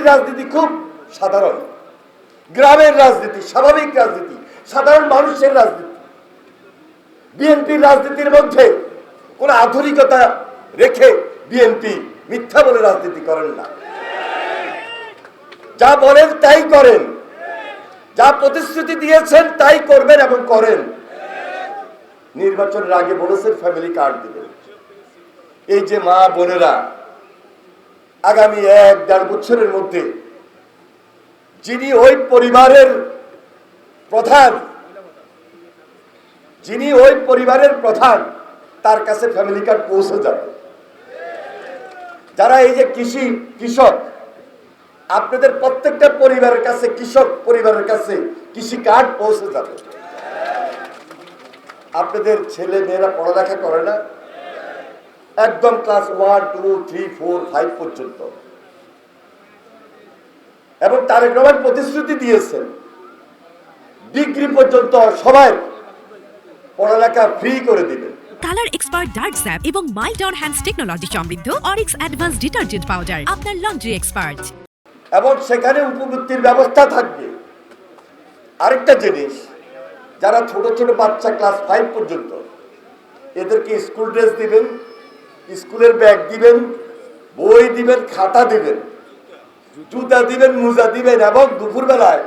রাজনীতি খুব সাধারণ, গ্রামের রাজনীতি, স্বাভাবিক রাজনীতি, সাধারণ মানুষের রাজনীতি। বিএনপির রাজনীতির মধ্যে কোন আধুনিকতা রেখে বিএনপি মিথ্যা বলে রাজনীতি করেন না। যা বলেন তাই করেন, যা প্রতিশ্রুতি দিয়েছেন তাই করবেন এবং করেন। নির্বাচনের আগে বলেছেন ফ্যামিলি কার্ড দিবেন। এই যে মা বোনেরা আগামী 1-1.5 বছরের মধ্যে যিনি ওই পরিবারের প্রধান তার কাছে ফ্যামিলি কার্ড পৌঁছে যাবে। যারা এই যে কৃষক, আপনাদের প্রত্যেকটা পরিবারের কাছে, কৃষক পরিবারের কাছে কৃষি কার্ড পৌঁছে যাবে। আপনাদের ছেলে মেয়েরা পড়ালেখা করে না, একদম ক্লাস 1, 2, 3, 4, 5 পর্যন্ত, এবং তারেক রহমান প্রতিশ্রুতি দিয়েছেন ডিগ্রি পর্যন্ত সবাই পড়ালেখা ফ্রি করে দিবেন। কালার এক্সপার্ট ডার্ক স্যাপ এবং মাইল্ড অন হ্যান্ডস টেকনোলজি সমৃদ্ধ অরিক্স অ্যাডভান্স ডিটারজেন্ট পাউডার আপনার লন্ড্রি এক্সপার্ট। এবং সেখানে উপবৃত্তির ব্যবস্থা থাকবে। আরেকটা জিনিস, যারা ছোট ছোট বাচ্চা ক্লাস 5 পর্যন্ত, এদেরকে স্কুল ড্রেস দিবেন, স্কুলের ব্যাগ দিবেন, বই দিবেন, খাতা দিবেন, জুতা দিবেন, মোজা দিবেন, এবং দুপুরবেলায়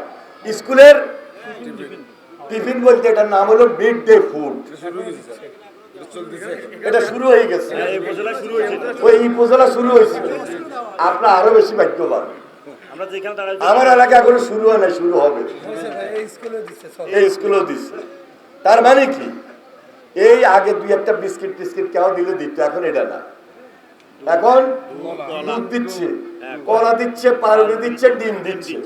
স্কুলের টিফিন বলতে এটার নাম হলো মিড ডে ফুড। এটা শুরু হয়ে গেছে, ওই উপজেলা শুরু হয়েছে। আপনার আরো বেশি ভাগ্যবান, আমার এলাকা এখনো শুরু হয় না, শুরু হবে, এই স্কুলেও দিচ্ছে। তার মানে কি, এই আগে 2-1টা বিস্কিট টিস্কিট কেউ দিলে দিত, এখন এটা না, এখন দুধ দিচ্ছে, কলা দিচ্ছে, পাউরুটি দিচ্ছে, ডিম দিচ্ছে।